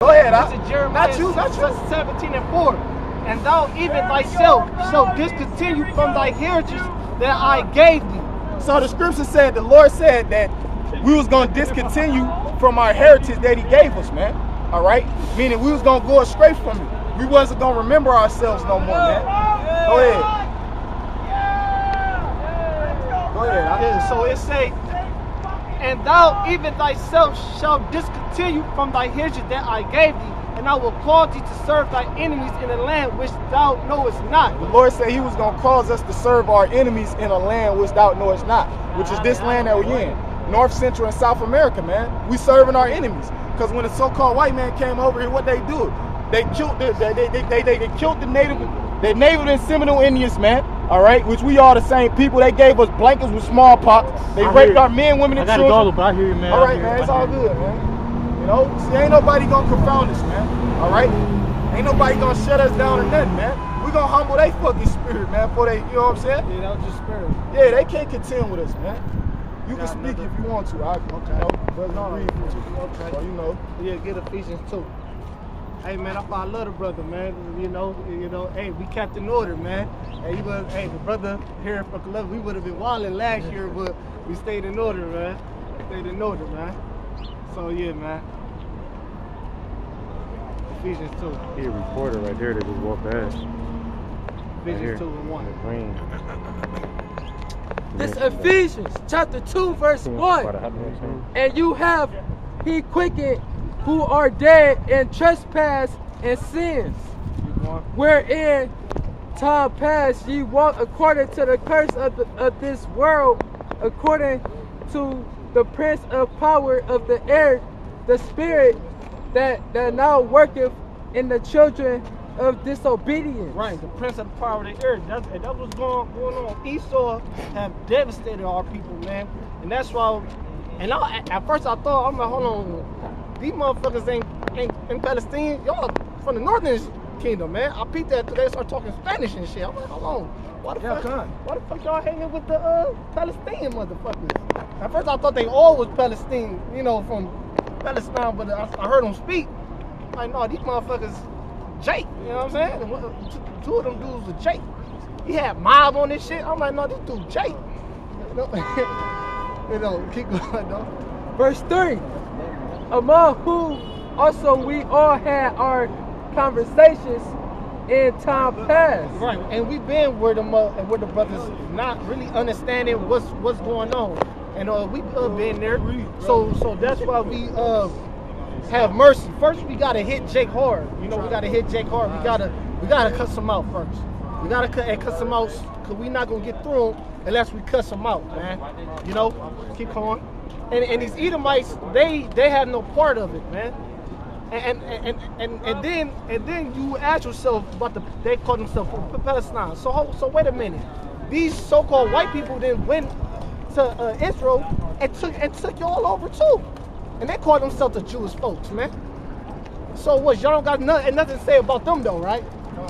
Go ahead, Jeremiah not you. 17:4. And thou even thyself shall discontinue from thy heritage that I gave thee. So the scripture said, the Lord said that we was going to discontinue from our heritage that he gave us, man. All right? Meaning we was going to go astray from it. We wasn't going to remember ourselves no more, man. Go ahead. Go ahead. Yeah, so it say, and thou even thyself shall discontinue from thy heritage that I gave thee, and I will cause thee to serve thy enemies in a land which thou knowest not. The Lord said he was going to cause us to serve our enemies in a land which thou knowest not, which is this land that we're in. North, Central, and South America, man. We serving our enemies. Because when the so-called white man came over here, what they do? They killed they killed the native and Seminole Indians, man. All right, which we all the same people. They gave us blankets with smallpox. They raped our men, women, and children. Go, but I hear you, man. All right, man. It's all good, man. You know, see, ain't nobody gonna confound us, man. All right, ain't nobody gonna shut us down or nothing, man. We gonna humble their fucking spirit, man. For they, you know what I'm saying? Yeah, that was just spirit. Yeah, they can't contend with us, man. You can speak if you want to. Okay. You know, brother, read with you. Okay. So, you know. Yeah, get Ephesians 2. Hey man, I love the brother, man. You know, hey, we kept in order, man. Hey, the brother here from Columbus, we would have been wilding last year, but we stayed in order, man. Stayed in order, man. So yeah, man. Ephesians 2. He a reporter right there that just walked past. Ephesians 2 and 1. Green. This Ephesians chapter 2 verse 1. And you have he quickened who are dead in trespass and sins, wherein time past ye walked according to the curse of this world, according to the prince of power of the air, the spirit that now worketh in the children of disobedience. Right, the prince of the power of the earth. That was going on. Esau have devastated our people, man. And that's why, at first I thought, I'm like, hold on, these motherfuckers ain't in Palestine. Y'all from the northern kingdom, man. I peeped that today, started talking Spanish and shit. I'm like, hold on, why the fuck y'all hanging with the Palestinian motherfuckers? At first I thought they all was Palestine, you know, from Palestine, but I heard them speak. I'm like, no, these motherfuckers Jake, you know what I'm saying? Two of them dudes were Jake. He had mob on this shit. I'm like, no, this dude Jake. You know, keep going though. Verse 3. Among whom also we all had our conversations in time past. Right, and we've been where the brothers not really understanding what's going on, and we been there. So that's why we have mercy. First, we gotta hit Jake hard. You know, we gotta hit Jake hard. We gotta cuss him out first. We gotta cuss him out, cause we not gonna get through him unless we cuss him out, man. You know, keep going. And these Edomites, they have no part of it, man. And then you ask yourself about they call themselves Palestine. So wait a minute. These so-called white people then went to Israel and took y'all over too. And they call themselves the Jewish folks, man. So what, y'all don't got nothing to say about them though, right?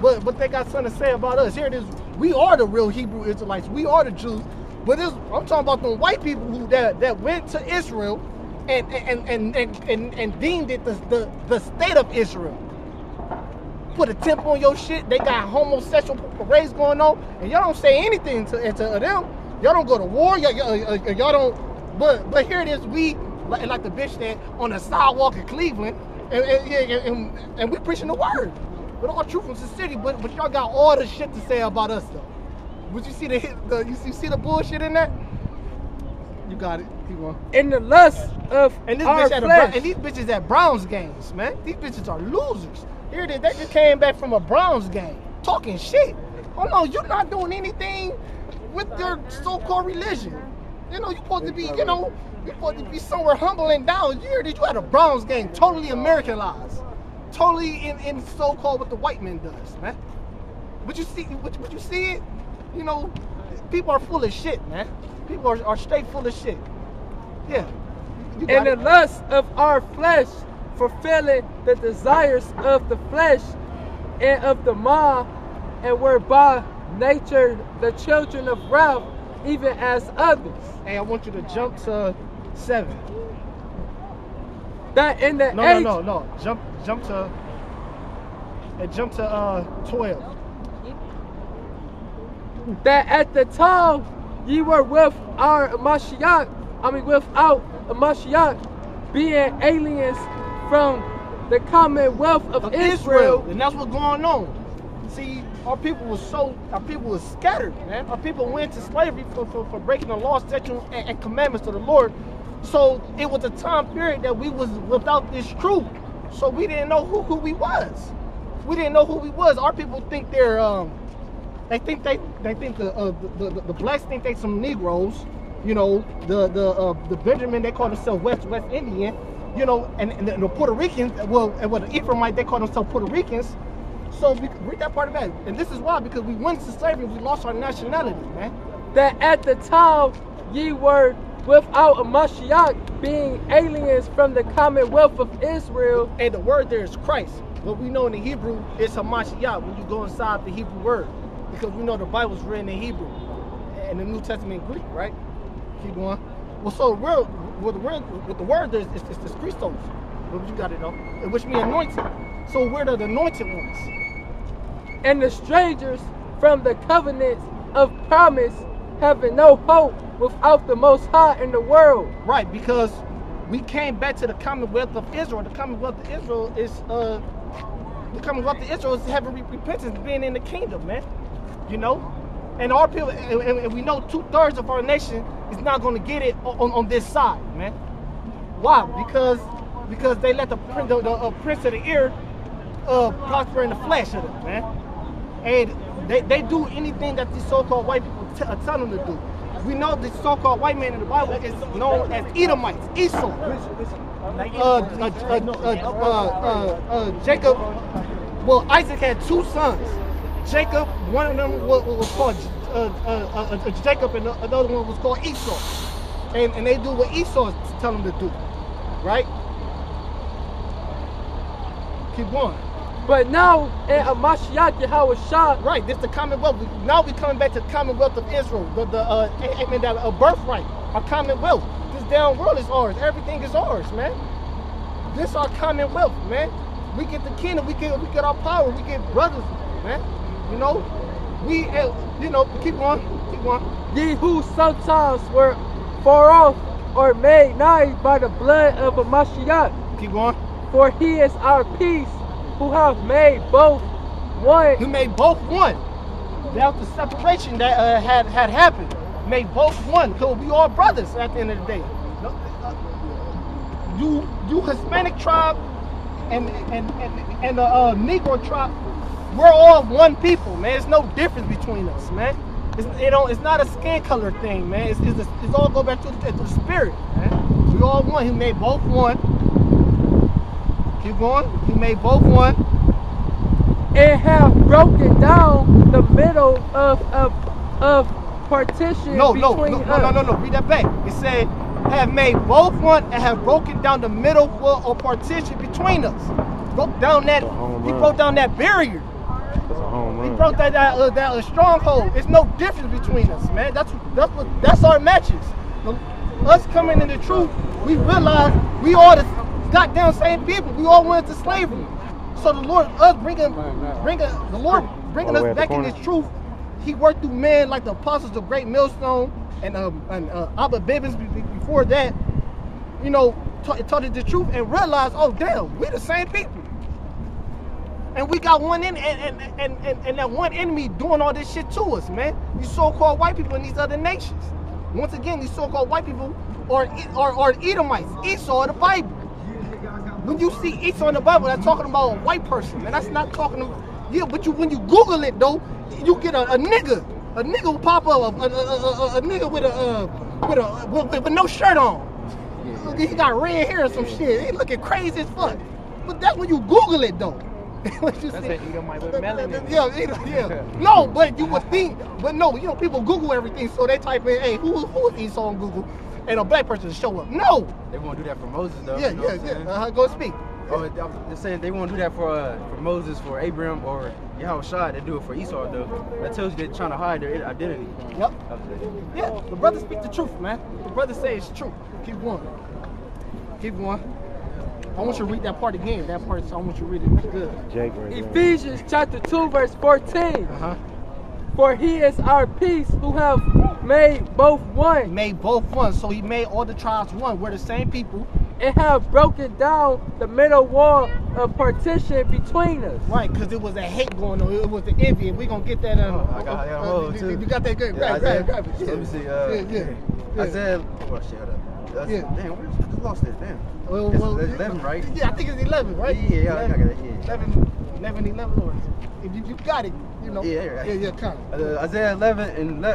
But they got something to say about us. Here it is. We are the real Hebrew Israelites. We are the Jews. But I'm talking about them white people that went to Israel and deemed it the state of Israel. Put a temple on your shit. They got homosexual parades going on, and y'all don't say anything to them. Y'all don't go to war. Y'all don't. But here it is. We like the bitch that on the sidewalk in Cleveland, and we preaching the word with all truth from sincerity. But y'all got all the shit to say about us though. Would you see you see the bullshit in that? You got it. Keep going. In the lust of our flesh. And these bitches at Browns games, man. These bitches are losers. Here it is. They just came back from a Browns game talking shit. Oh no, you're not doing anything with your so-called religion. You know, you're supposed to be, you're supposed to be somewhere humble and down. Here it is. You had a Browns game, totally Americanized, totally in so-called what the white man does, man. Would you see it? You know, people are full of shit, man. People are straight full of shit. Yeah. In the lust of our flesh, fulfilling the desires of the flesh and of the mind, and were by nature the children of wrath, even as others. Hey, I want you to jump to 7. That in the No. jump to 12. That at the time ye were without a Mashiach, being aliens from the commonwealth of Israel. And that's what's going on. See, our people was scattered, man. Our people went to slavery for breaking the law, statutes, and commandments of the Lord. So it was a time period that we was without this truth. So we didn't know who we was. We didn't know who we was. Our people think they're they think the blacks think they some Negroes. You know, the Benjamin, they call themselves West Indian. You know, and the Puerto Ricans, the Ephraimite, they call themselves Puerto Ricans. So we read that part of that. And this is why, because we went to slavery, we lost our nationality, man. That at the time ye were without a Mashiach, being aliens from the commonwealth of Israel. And the word there is Christ. But we know in the Hebrew, it's a Mashiach when you go inside the Hebrew word. Because we know the Bible's written in Hebrew. And the New Testament in Greek, right? Keep going. Well, so with the word there's it's Christos. But you got it though. Which means anointed. So we're the anointed ones. And the strangers from the covenants of promise, having no hope without the Most High in the world. Right, because we came back to the Commonwealth of Israel. The Commonwealth of Israel is having repentance, being in the kingdom, man. You know, and our people, and we know 2/3 of our nation is not going to get it on this side, man. Why? Because they let the prince of the air prosper in the flesh of them, man. And they do anything that these so-called white people tell them to do. We know the so-called white man in the Bible is known as Edomites, Esau. Jacob, well, Isaac had 2 sons. Jacob, one of them was called Jacob, and another one was called Esau. And they do what Esau tell them to do, right? Keep going. But now, in a Mashiach Yahushua, right, this is the Commonwealth. Now we coming back to the Commonwealth of Israel, the birthright, our Commonwealth. This damn world is ours. Everything is ours, man. This our Commonwealth, man. We get the kingdom. We get our power. We get brothers, man. You know, keep going. Ye who sometimes were far off or made nigh by the blood of a Mashiach. Keep going. For he is our peace, who have made both one. He made both one. That was the separation that had happened. Made both one, because we all brothers at the end of the day. You Hispanic tribe and the Negro tribe, we're all one people, man. There's no difference between us, man. It's not a skin color thing, man. It's all go back to the spirit, man. We all one. He made both one. Keep going. He made both one. And have broken down the middle of partition between No. Read that back. It said, have made both one and have broken down the middle wall or partition between us. Broke down that. He broke down that barrier. He broke that stronghold. There's no difference between us, man. That's our matches. Us coming in the truth, we realize we all the goddamn same people. We all went into slavery. So the Lord, bringing us back in His truth. He worked through men like the apostles of Great Millstone and Abba Bibbins before that. You know, taught us the truth and realized, oh damn, we the same people. And we got one and that one enemy doing all this shit to us, man. These so-called white people in these other nations. Once again, these so-called white people are Edomites, Esau in the Bible. When you see Esau in the Bible, that's talking about a white person, and that's not talking about, yeah, but when you Google it though, you get a nigga. A nigga will pop up, a nigga with no shirt on. He got red hair or some shit. He looking crazy as fuck. But that's when you Google it though. That's an Edomite with melanin. Yeah. No, but you would think, but no, you know, people Google everything, so they type in, hey, who is Esau on Google? And a black person to show up. No! They won't do that for Moses though. Yeah. Go speak. Oh, they're saying they won't do that for Moses, for Abraham, or Yahushua. They do it for Esau though. That tells you they're trying to hide their identity. Yep. Yeah, the brothers speak the truth, man. The brothers say it's true. Keep going. I want you to read that part again. That part, so I want you to read it good. Jake right there. Ephesians chapter 2, verse 14. Uh-huh. For he is our peace, who have made both one, He made both one, so he made all the tribes one. We're the same people. and have broken down the middle wall of partition between us. Right, because it was a hate going on. It was the envy, and we're going to get that. I got a hold, too. You got that good. Yeah, Grab Isaiah, it. let me see. Yeah. Isaiah, oh shit, hold up. Yeah. Damn, I just lost it. Damn. Well, It's 11, right? Yeah, I think it's 11, right? Yeah, I got it. Yeah. 11, or if you got it, you know. Yeah, right. Yeah, come. Isaiah 11 and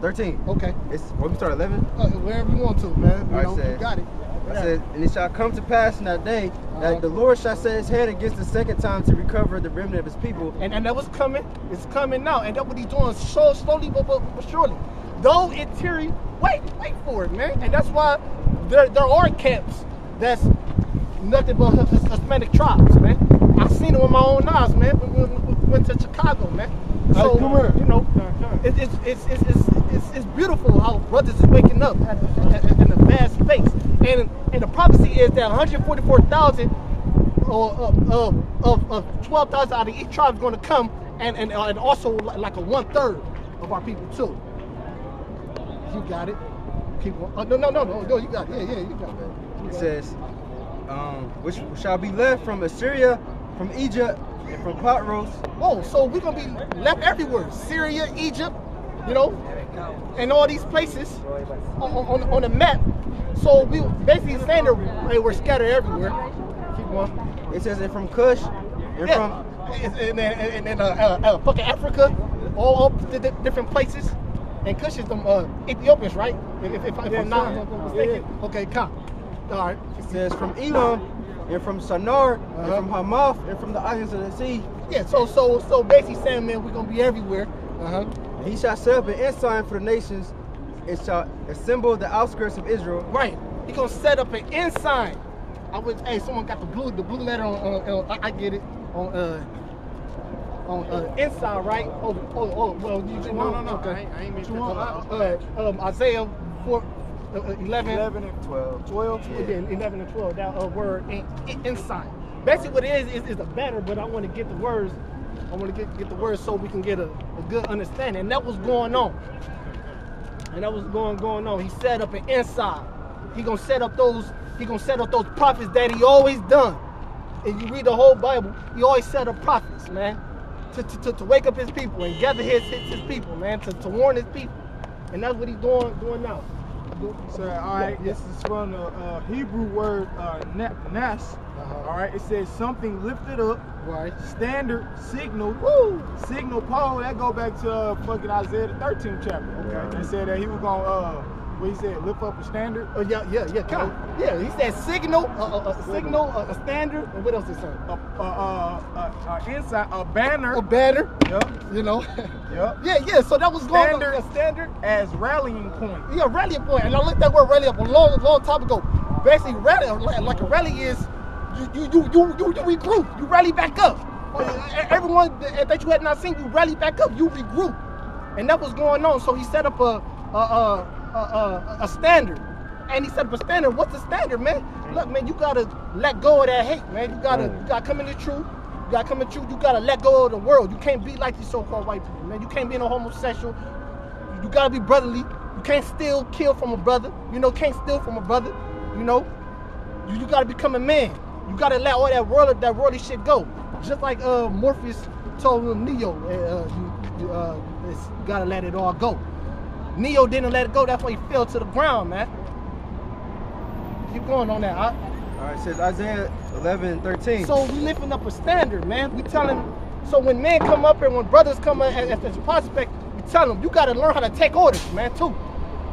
13. Okay. It's where we start 11. Wherever you want to, man. You All right, know, said- you got it. I said, and it shall come to pass in that day that the Lord shall set his hand against the second time to recover the remnant of his people. And that was coming. It's coming now. And that's what he's doing so slowly but surely. Though it tarry, wait for it, man. And that's why there are camps that's nothing but Hispanic tribes, man. I've seen it with my own eyes, man. We went to Chicago, man. So you know, it's beautiful how brothers is waking up in a vast space. And the prophecy is that 144,000 of 12,000 out of each tribe is going to come, and also like a 1/3 of our people too. You got it. Keep on. Oh, no, you got it. Yeah, you got it. It says, which shall be left from Assyria, from Egypt, and from Patros. Oh, so we're going to be left everywhere. Syria, Egypt, you know, and all these places on the map. So we basically saying that we're scattered everywhere. Keep on. It says, and from Cush, and from and fucking Africa, all the different places. And Cush is them Ethiopians, right? If I'm not mistaken. Yeah. Okay, come. All right. It says from Elam, and from Shinar, and from Hamath, and from the islands of the sea. Yeah. So basically saying, man, we're gonna be everywhere. And he shall set up an ensign for the nations, and shall assemble the outskirts of Israel. Right. He gonna set up an ensign. Hey, someone got the blue letter on. I get it on inside, right? Oh, well, you just No. Okay. I ain't mean to. Isaiah 11 and 12. 12. Yeah, 11 and 12. That word inside. Basically, what it is a banner, but I want to get the words. I want to get the words so we can get a good understanding. And that was going on. He set up an inside. He gonna set up those prophets that he always done. If you read the whole Bible, he always set up prophets, man, to wake up his people and gather his people, man, to warn his people. And that's what he's doing now. So, all right, this is from the Hebrew word nas. All right, it says something lifted up, Right. standard, signal, signal pole. That go back to fucking Isaiah the 13th chapter. Okay, they said that he was gonna what he said, lift up a standard. Yeah. Come. Yeah, he said signal, a standard, and what else he said? Inside a banner. A banner. Yep. You know. Yep. Yeah. So that was going Standard. on. A standard. As rallying point. Yeah, rallying point. And I looked that word rally up a long time ago. Basically, rally like a rally is you regroup. You rally back up. Everyone that you had not seen, you rally back up. You regroup. And that was going on. So he set up a standard. And he set up a standard. What's the standard, man? Look, man, you gotta let go of that hate, man. You gotta come in the truth. You gotta come in the truth. You gotta let go of the world. You can't be like these so-called white people, man. You can't be no homosexual. You gotta be brotherly. You can't steal, kill from a brother. You know, can't steal from a brother. You know, you gotta become a man. You gotta let all that worldly shit go. Just like Morpheus told Neo, you gotta let it all go. Neo didn't let it go. That's why he fell to the ground, man. Keep going on that. All right, it says Isaiah 11:13. So we lifting up a standard, man. We telling. So when men come up and when brothers come up as a prospect, we tell them you gotta learn how to take orders, man, too.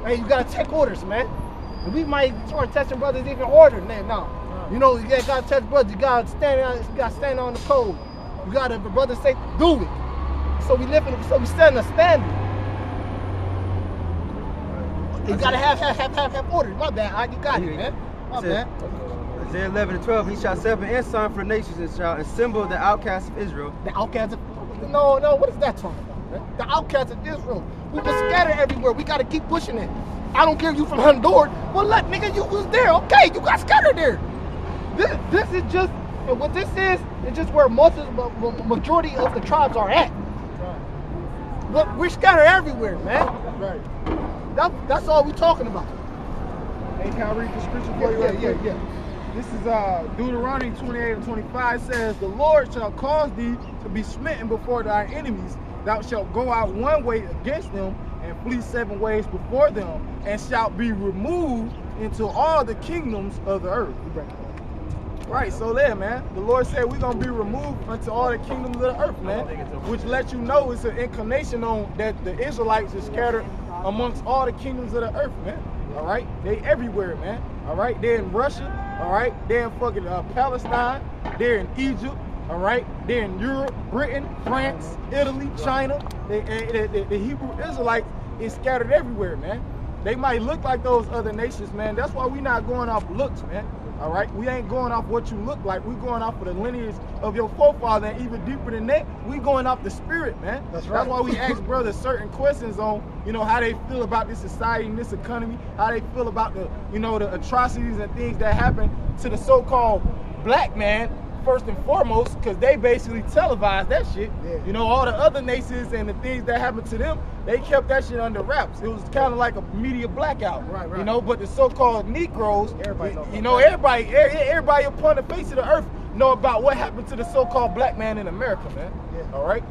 Hey, you gotta take orders, man. And we might start testing brothers even harder now. You know, you gotta test brothers. You gotta stand on the code. You gotta, if the brother say, do it. So we setting a standard. You gotta have orders. My bad. You got it, man. My bad. Isaiah 11:12. He shall set up an ensign for nations and shall assemble the outcasts of Israel. The outcasts of no. What is that talking about, man? The outcasts of Israel. We were scattered everywhere. We gotta keep pushing it. I don't care if you from Honduras. Well, look, nigga, you was there. Okay, you got scattered there. this is just, and what this is just where majority of the tribes are at. But we're scattered everywhere, man. Right. That's all we're talking about. Hey, can I read the scripture for you? Yeah. This is Deuteronomy 28 and 25 says, the Lord shall cause thee to be smitten before thy enemies. Thou shalt go out one way against them and flee 7 ways before them, and shalt be removed into all the kingdoms of the earth. Right, so there, man. The Lord said we're going to be removed unto all the kingdoms of the earth, man. Which lets you know it's an inclination on that the Israelites are scattered amongst all the kingdoms of the earth, man. All right? They everywhere, man. All right? They're in Russia. All right? They're in fucking Palestine. They're in Egypt. All right? They're in Europe, Britain, France, Italy, China. The Hebrew Israelites is scattered everywhere, man. They might look like those other nations, man. That's why we're not going off looks, man. All right? We ain't going off what you look like. We're going off of the lineage of your forefather, and even deeper than that, we going off the spirit, man. That's right. That's why we ask brothers certain questions on, you know, how they feel about this society and this economy, how they feel about the, you know, the atrocities and things that happen to the so-called black man, first and foremost, because they basically televised that shit. Yeah. You know, all the other nations and the things that happened to them, they kept that shit under wraps. It was kind of like a media blackout. Right. You know, but the so-called Negroes, Everybody knows you know, everybody upon the face of the earth know about what happened to the so-called black man in America, man. Yeah. All right?